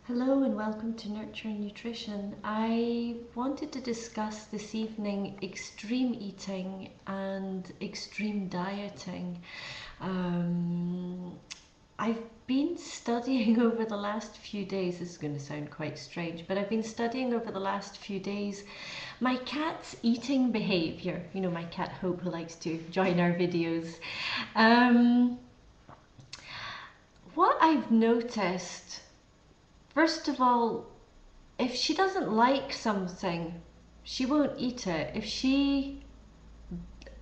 Hello and welcome to Nurture and Nutrition. I wanted to discuss this evening extreme eating and extreme dieting. I've been studying over the last few days, this is going to sound quite strange, but I've been studying over the last few days my cat's eating behaviour. You know, my cat Hope, who likes to join our videos. What I've noticed, first of all, if she doesn't like something, she won't eat it.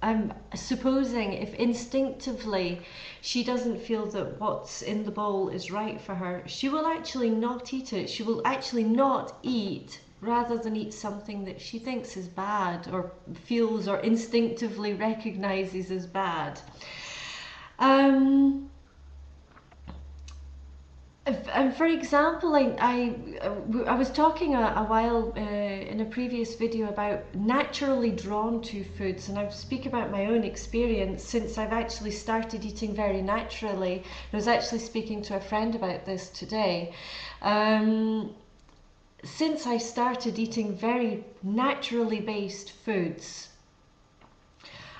I'm supposing if instinctively she doesn't feel that what's in the bowl is right for her, she will actually not eat it. She will actually not eat rather than eat something that she thinks is bad or feels or instinctively recognizes as bad. And for example, I was talking a while in a previous video about naturally drawn to foods, and I speak about my own experience since I've actually started eating very naturally. I was actually speaking to a friend about this today. Since I started eating very naturally based foods,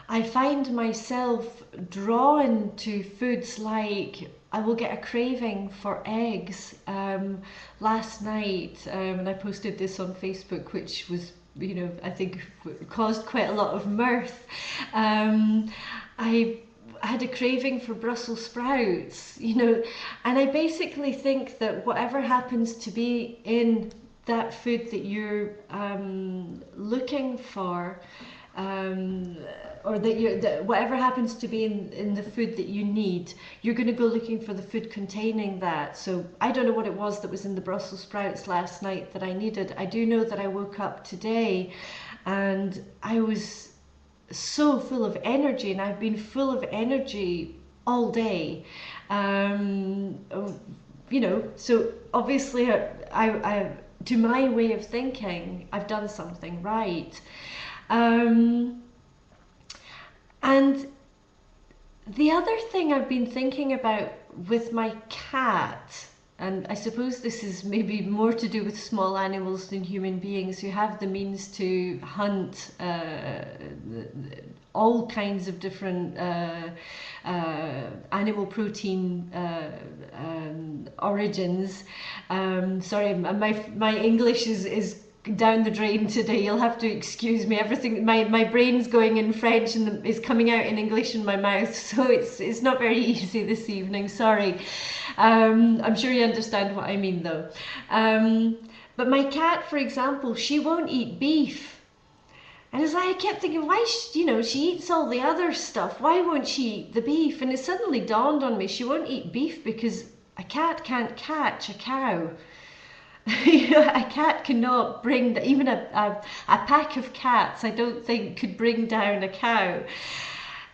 I find myself drawn to foods like I will get a craving for eggs. Last night, and I posted this on Facebook, which was, you know, I think caused quite a lot of mirth. I had a craving for Brussels sprouts, you know, and I basically think that whatever happens to be in that food that you're looking for, or that whatever happens to be in the food that you need, you're going to go looking for the food containing that. So I don't know what it was that was in the Brussels sprouts last night that I needed. I do know that I woke up today and I was so full of energy, and I've been full of energy all day. You know, so obviously I to my way of thinking, I've done something right. And the other thing I've been thinking about with my cat, and I suppose this is maybe more to do with small animals than human beings who have the means to hunt all kinds of different animal protein origins. Sorry, my English is down the drain today. You'll have to excuse me. Everything, my brain's going in French and is coming out in English in my mouth, so it's not very easy this evening. Sorry. I'm sure you understand what I mean though. But my cat, for example, she won't eat beef. And it's like I kept thinking, why, you know, she eats all the other stuff. Why won't she eat the beef? And it suddenly dawned on me, she won't eat beef because a cat can't catch a cow. A cat cannot bring, even a pack of cats, I don't think, could bring down a cow.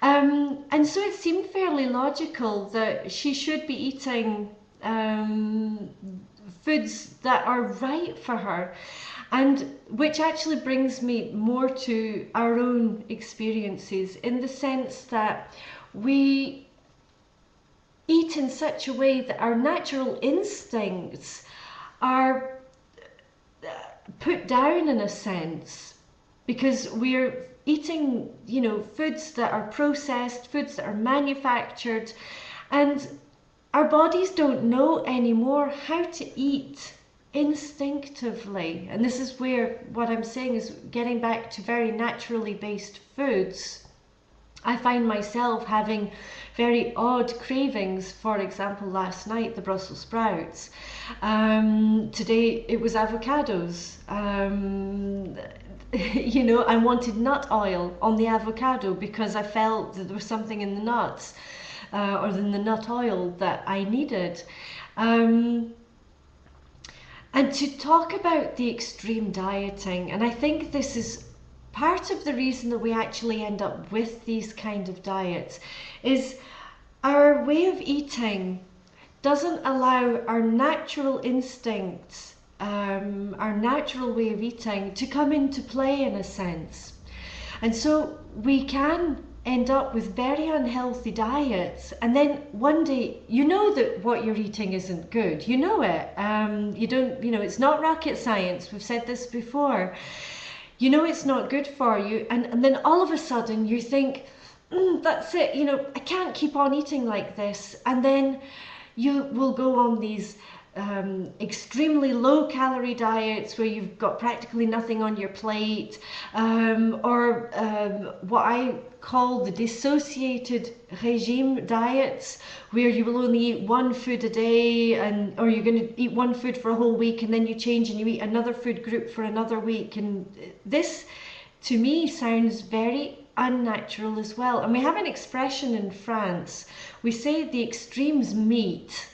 And so it seemed fairly logical that she should be eating foods that are right for her. And which actually brings me more to our own experiences, in the sense that we eat in such a way that our natural instincts are put down in a sense, because we're eating, you know, foods that are processed, foods that are manufactured, and our bodies don't know anymore how to eat instinctively. And this is where what I'm saying is getting back to very naturally based foods. I find myself having very odd cravings. For example, last night, the Brussels sprouts. Today it was avocados. You know, I wanted nut oil on the avocado because I felt that there was something in the nuts or in the nut oil that I needed. And to talk about the extreme dieting, and I think this is part of the reason that we actually end up with these kind of diets, is our way of eating doesn't allow our natural instincts, our natural way of eating to come into play in a sense. And so we can end up with very unhealthy diets, and then one day you know that what you're eating isn't good. You know it. You don't, you know, it's not rocket science. We've said this before. You know it's not good for you, and then all of a sudden you think, that's it, you know, I can't keep on eating like this. And then you will go on these extremely low calorie diets where you've got practically nothing on your plate, or what I call the dissociated regime diets, where you will only eat one food a day, and or you're going to eat one food for a whole week, and then you change and you eat another food group for another week. And this to me sounds very unnatural as well. And we have an expression in France, we say the extremes meet.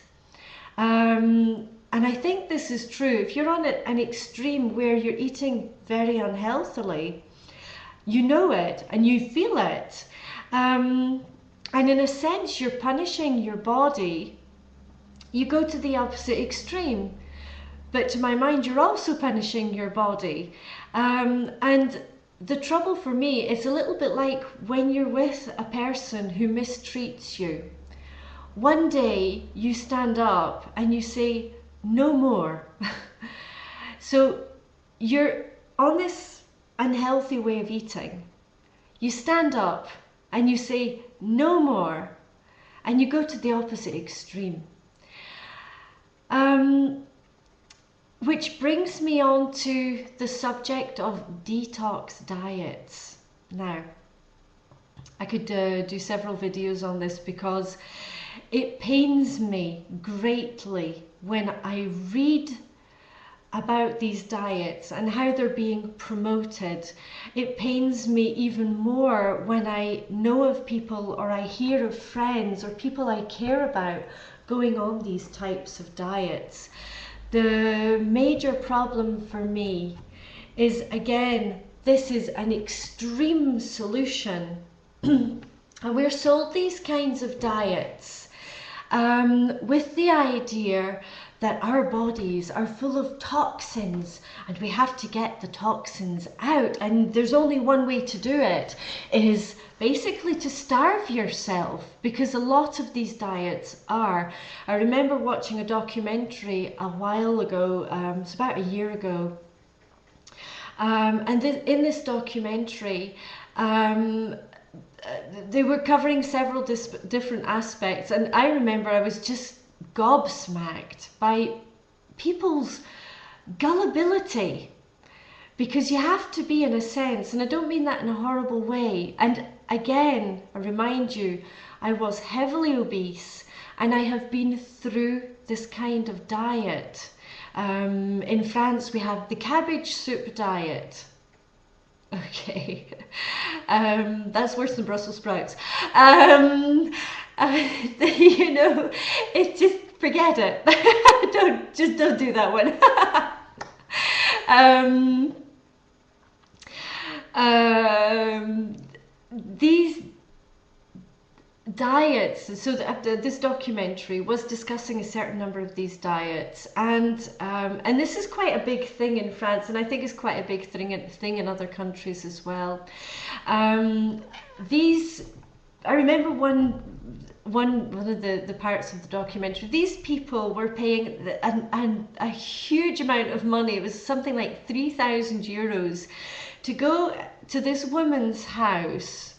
And I think this is true. If you're on an extreme where you're eating very unhealthily, you know it and you feel it. And in a sense, you're punishing your body. You go to the opposite extreme. But to my mind, you're also punishing your body. And the trouble for me, it's a little bit like when you're with a person who mistreats you. One day you stand up and you say, no more. So you're on this unhealthy way of eating. You stand up and you say, no more. And you go to the opposite extreme. Which brings me on to the subject of detox diets. Now, I could do several videos on this because it pains me greatly when I read about these diets and how they're being promoted. It pains me even more when I know of people, or I hear of friends or people I care about going on these types of diets. The major problem for me is, again, this is an extreme solution. And we're sold these kinds of diets with the idea that our bodies are full of toxins and we have to get the toxins out, and there's only one way to do it, is basically to starve yourself, because a lot of these diets are. I remember watching a documentary a while ago, it's about a year ago, and in this documentary they were covering several different aspects, and I remember I was just gobsmacked by people's gullibility, because you have to be, in a sense, and I don't mean that in a horrible way, and again I remind you, I was heavily obese and I have been through this kind of diet. In France we have the cabbage soup diet. Okay, that's worse than Brussels sprouts. You know, it's just, forget it. don't do that one. These diets, so this documentary was discussing a certain number of these diets, and this is quite a big thing in France, and I think it's quite a big thing in other countries as well. I remember one of the parts of the documentary, these people were paying a huge amount of money. It was something like 3,000 euros to go to this woman's house,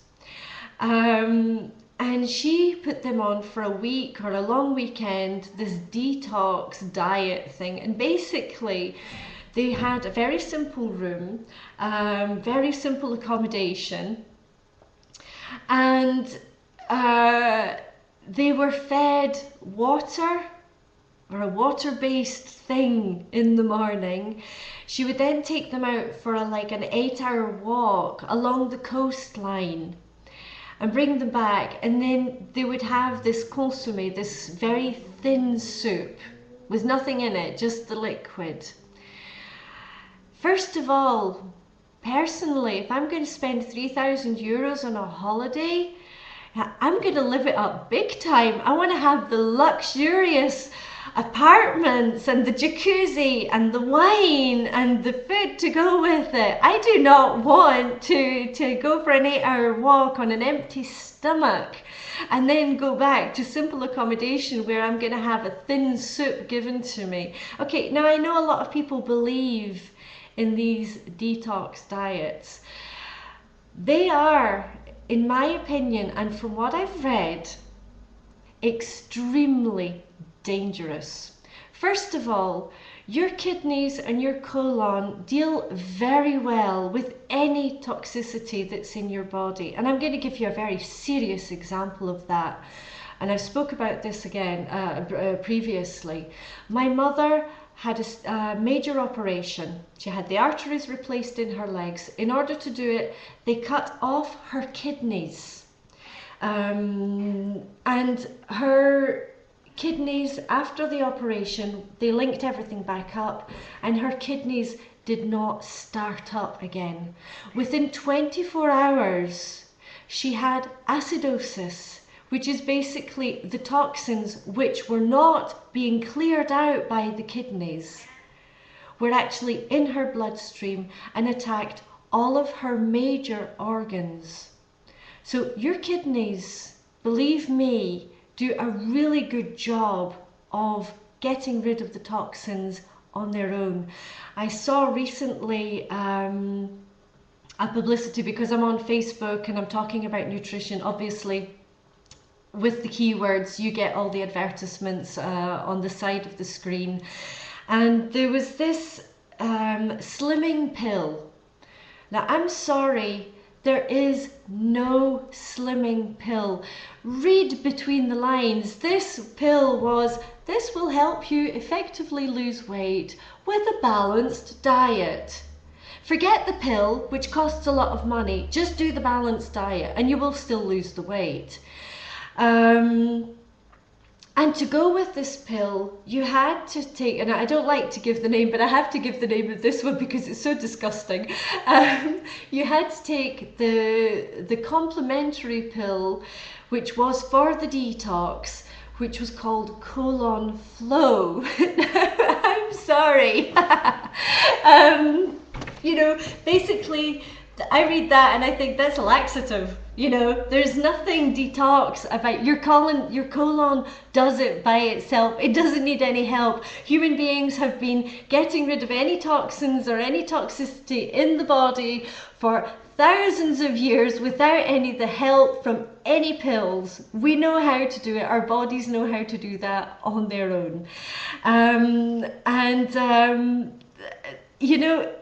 and she put them on for a week or a long weekend, this detox diet thing. And basically they had a very simple room, very simple accommodation, and they were fed water, or a water-based thing, in the morning. She would then take them out for like an 8-hour walk along the coastline and bring them back, and then they would have this consommé, this very thin soup with nothing in it, just the liquid. First of all, personally, if I'm going to spend 3,000 euros on a holiday, I'm going to live it up big time. I want to have the luxurious apartments and the jacuzzi and the wine and the food to go with it. I do not want to go for an 8-hour walk on an empty stomach and then go back to simple accommodation where I'm going to have a thin soup given to me. Okay, now I know a lot of people believe in these detox diets. They are, in my opinion, and from what I've read, extremely dangerous. First of all, your kidneys and your colon deal very well with any toxicity that's in your body. And I'm going to give you a very serious example of that. And I spoke about this again previously. My mother had a major operation. She had the arteries replaced in her legs. In order to do it, they cut off her kidneys. And her kidneys, after the operation, they linked everything back up, and her kidneys did not start up again. Within 24 hours, she had acidosis, which is basically the toxins which were not being cleared out by the kidneys, were actually in her bloodstream and attacked all of her major organs. So your kidneys, believe me, do a really good job of getting rid of the toxins on their own. I saw recently a publicity, because I'm on Facebook and I'm talking about nutrition. Obviously, with the keywords, you get all the advertisements on the side of the screen. And there was this slimming pill. Now, I'm sorry, there is no slimming pill. Read between the lines. This pill was, this will help you effectively lose weight with a balanced diet. Forget the pill, which costs a lot of money. Just do the balanced diet and you will still lose the weight. And to go with this pill, you had to take, and I don't like to give the name, but I have to give the name of this one because it's so disgusting. You had to take the complementary pill, which was for the detox, which was called Colon Flow. I'm sorry. You know, basically, I read that and I think that's a laxative. You know, there's nothing detox about your colon. Your colon does it by itself. It doesn't need any help. Human beings have been getting rid of any toxins or any toxicity in the body for thousands of years without any of the help from any pills. We know how to do it. Our bodies know how to do that on their own. You know,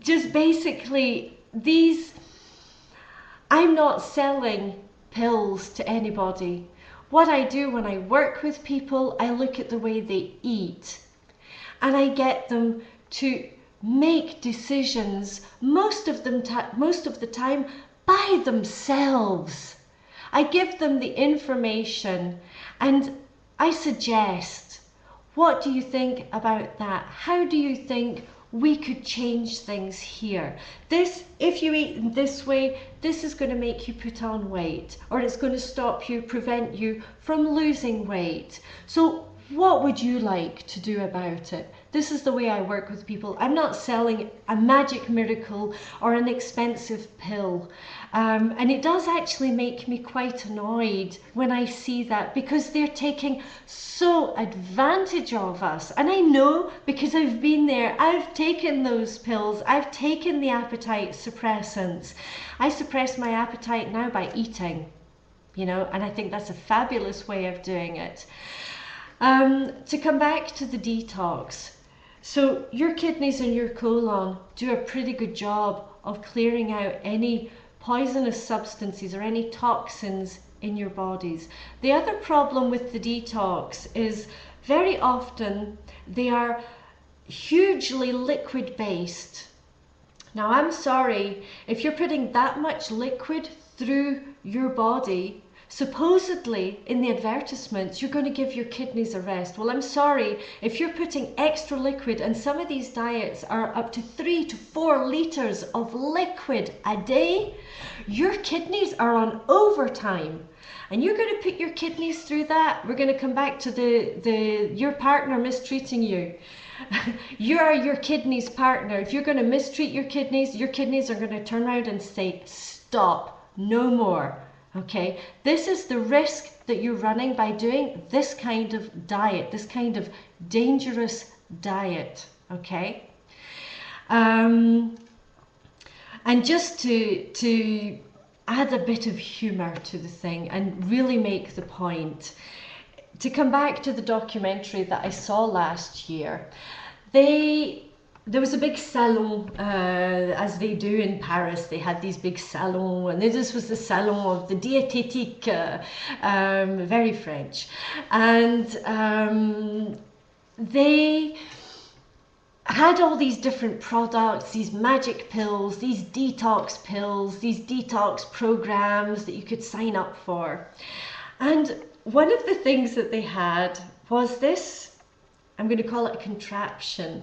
just basically these, I'm not selling pills to anybody. What I do when I work with people, I look at the way they eat and I get them to make decisions most of the time by themselves. I give them the information and I suggest, what do you think about that? How do you think we could change things here? This, if you eat in this way, this is going to make you put on weight, or it's going to stop you, prevent you from losing weight. So what would you like to do about it? This is the way I work with people. I'm not selling a magic miracle or an expensive pill. And it does actually make me quite annoyed when I see that, because they're taking so advantage of us. And I know, because I've been there, I've taken those pills, I've taken the appetite suppressants. I suppress my appetite now by eating, you know, and I think that's a fabulous way of doing it. To come back to the detox. So your kidneys and your colon do a pretty good job of clearing out any poisonous substances or any toxins in your bodies. The other problem with the detox is very often they are hugely liquid based. Now, I'm sorry, if you're putting that much liquid through your body, Supposedly, in the advertisements, you're going to give your kidneys a rest. Well, I'm sorry, if you're putting extra liquid, and some of these diets are up to 3 to 4 litres of liquid a day, your kidneys are on overtime. And you're going to put your kidneys through that. We're going to come back to your partner mistreating you. You are your kidneys partner. If you're going to mistreat your kidneys are going to turn around and say, stop, no more. Okay, this is the risk that you're running by doing this kind of diet, this kind of dangerous diet. Okay, and just to add a bit of humor to the thing and really make the point, to come back to the documentary that I saw last year, there was a big salon, as they do in Paris. They had these big salons, and this was the salon of the diététique, very French. And they had all these different products, these magic pills, these detox pills, these detox programs that you could sign up for. And one of the things that they had was this, I'm going to call it a contraption.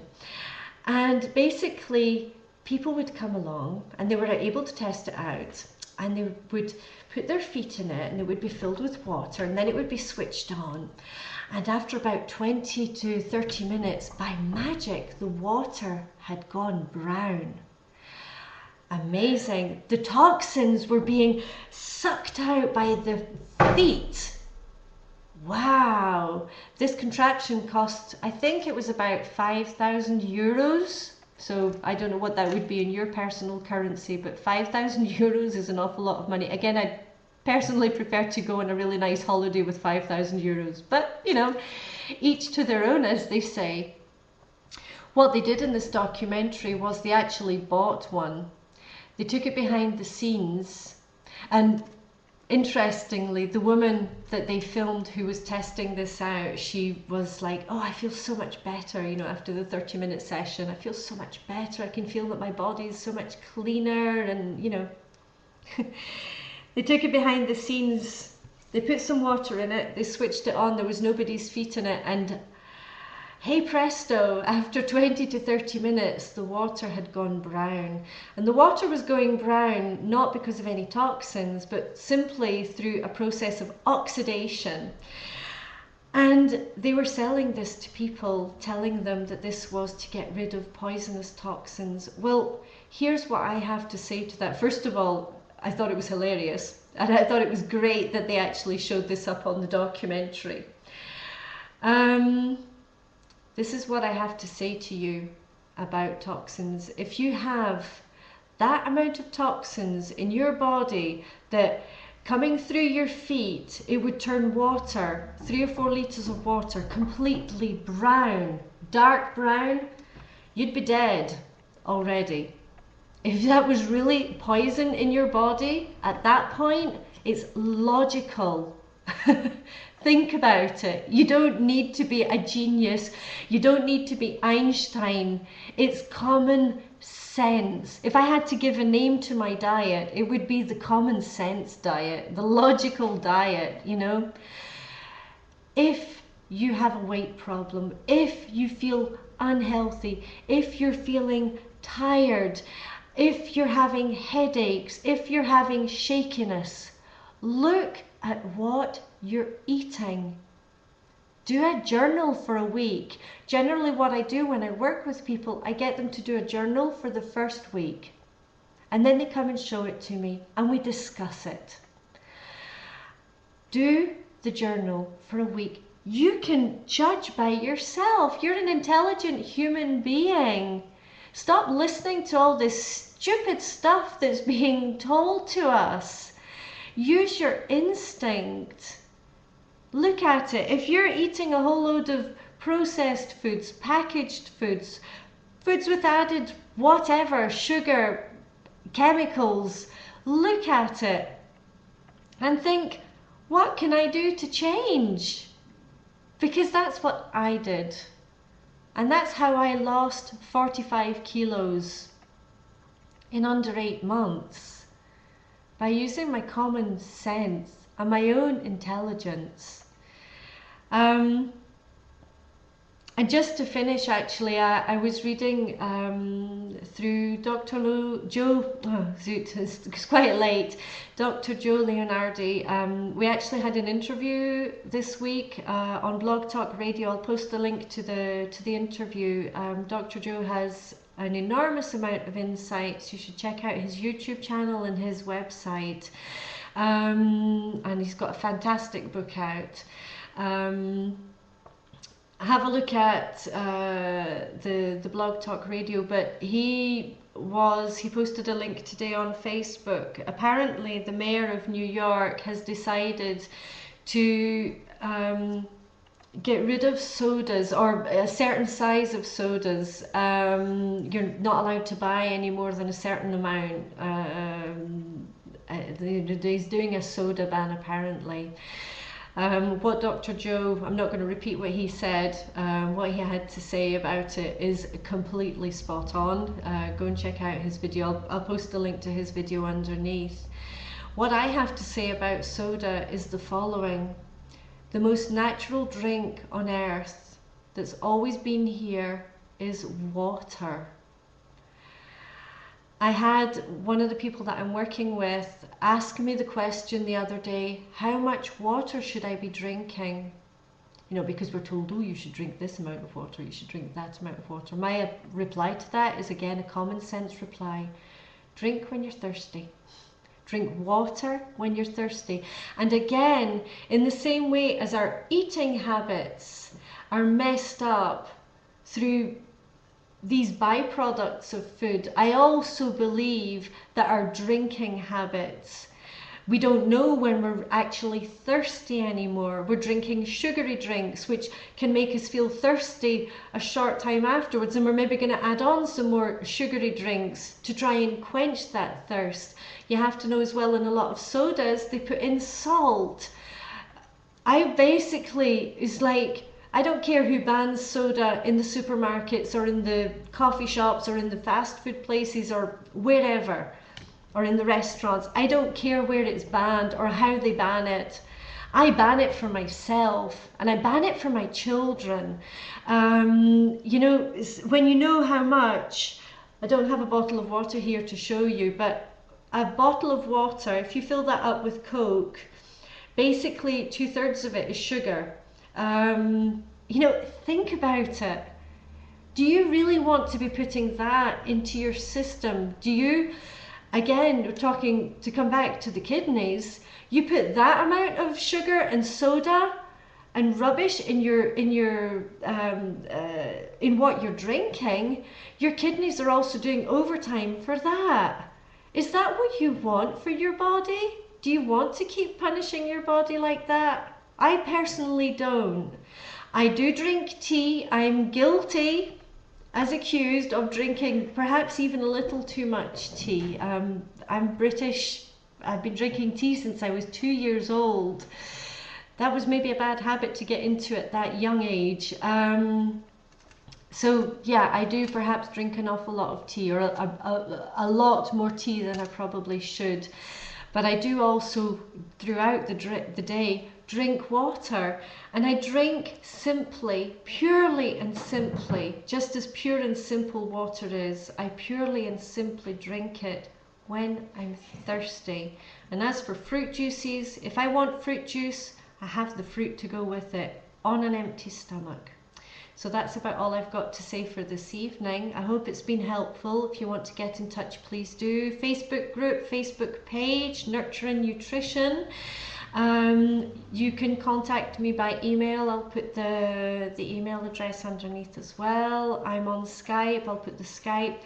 And basically, people would come along and they were able to test it out, and they would put their feet in it, and it would be filled with water, and then it would be switched on. And after about 20 to 30 minutes, by magic, the water had gone brown. Amazing. The toxins were being sucked out by the feet. Wow, this contraption cost, I think it was about 5,000 euros. So I don't know what that would be in your personal currency, but 5,000 euros is an awful lot of money. Again, I personally prefer to go on a really nice holiday with 5,000 euros, but you know, each to their own, as they say. What they did in this documentary was they actually bought one. They took it behind the scenes, and interestingly, the woman that they filmed who was testing this out, she was like, oh, I feel so much better, you know, after the 30-minute session. I feel so much better. I can feel that my body is so much cleaner, and, you know. They took it behind the scenes. They put some water in it. They switched it on. There was nobody's feet in it. And hey presto, after 20 to 30 minutes, the water had gone brown. And the water was going brown not because of any toxins, but simply through a process of oxidation. And they were selling this to people, telling them that this was to get rid of poisonous toxins. Well, here's what I have to say to that. First of all, I thought it was hilarious, and I thought it was great that they actually showed this up on the documentary. This is what I have to say to you about toxins. If you have that amount of toxins in your body that coming through your feet, it would turn water, 3 or 4 litres of water, completely brown, dark brown, you'd be dead already. If that was really poison in your body, at that point, it's logical. Think about it. You don't need to be a genius. You don't need to be Einstein. It's common sense. If I had to give a name to my diet, it would be the common sense diet, the logical diet, you know. If you have a weight problem, if you feel unhealthy, if you're feeling tired, if you're having headaches, if you're having shakiness, look at what you're eating. Do a journal for a week. Generally what I do when I work with people, I get them to do a journal for the first week. And then they come and show it to me and we discuss it. Do the journal for a week. You can judge by yourself. You're an intelligent human being. Stop listening to all this stupid stuff that's being told to us. Use your instinct. Look at it. If you're eating a whole load of processed foods, packaged foods, foods with added whatever, sugar, chemicals, look at it and think, what can I do to change? Because that's what I did. And that's how I lost 45 kilos in under 8 months. By using my common sense and my own intelligence. And just to finish, actually, I was reading through Dr. Joe, oh, zoot, it's quite late, Dr. Joe Leonardi. We actually had an interview this week on Blogtalkradio. I'll post the link to the interview. Dr. Joe has an enormous amount of insights. You should check out his YouTube channel and his website. And he's got a fantastic book out. Have a look at the Blog Talk Radio, but he posted a link today on Facebook. Apparently the mayor of New York has decided to get rid of sodas, or a certain size of sodas. You're not allowed to buy any more than a certain amount. He's doing a soda ban apparently. What Dr. Joe, I'm not going to repeat what he said, what he had to say about it is completely spot on. Go and check out his video. I'll post the link to his video underneath. What I have to say about soda is the following. The most natural drink on earth that's always been here is water. I had one of the people that I'm working with ask me the question the other day, how much water should I be drinking? You know, because we're told, oh, you should drink this amount of water, you should drink that amount of water. My reply to that is, again, a common sense reply. Drink when you're thirsty. Drink water when you're thirsty. And again, in the same way as our eating habits are messed up through these byproducts of food, I also believe that our drinking habits, we don't know when we're actually thirsty anymore. We're drinking sugary drinks, which can make us feel thirsty a short time afterwards, and we're maybe going to add on some more sugary drinks to try and quench that thirst. You have to know as well, in a lot of sodas, they put in salt. I basically, it's like, I don't care who bans soda in the supermarkets or in the coffee shops or in the fast food places or wherever, or in the restaurants. I don't care where it's banned or how they ban it. I ban it for myself, and I ban it for my children. You know, when you know how much, I don't have a bottle of water here to show you, but a bottle of water, if you fill that up with Coke, basically 2/3 of it is sugar. You know, think about it. Do you really want to be putting that into your system? Do you, again, we're talking to come back to the kidneys, you put that amount of sugar and soda and rubbish in what you're drinking, your kidneys are also doing overtime for that. Is that what you want for your body? Do you want to keep punishing your body like that? I personally don't. I do drink tea. I'm guilty, as accused, of drinking perhaps even a little too much tea. I'm British. I've been drinking tea since I was 2 years old. That was maybe a bad habit to get into at that young age. So yeah, I do perhaps drink an awful lot of tea, or a lot more tea than I probably should. But I do also, throughout the day, drink water, and I drink simply, purely and simply, just as pure and simple water is. I purely and simply drink it when I'm thirsty. And as for fruit juices, if I want fruit juice, I have the fruit to go with it on an empty stomach. So that's about all I've got to say for this evening. I hope it's been helpful. If you want to get in touch, please do. Facebook group, Facebook page, Nurture and Nutrition. You can contact me by email. I'll put the email address underneath as well. I'm on Skype. I'll put the Skype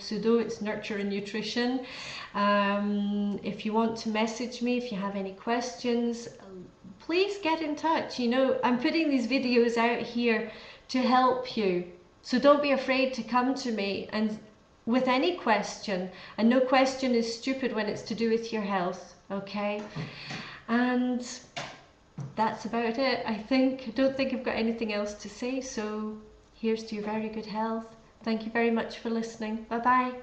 pseudo. It's Nurture and Nutrition. If you want to message me, if you have any questions, please get in touch. You know, I'm putting these videos out here to help you. So don't be afraid to come to me and with any question. And no question is stupid when it's to do with your health, okay? And that's about it, I think. I don't think I've got anything else to say, so here's to your very good health. Thank you very much for listening. Bye-bye.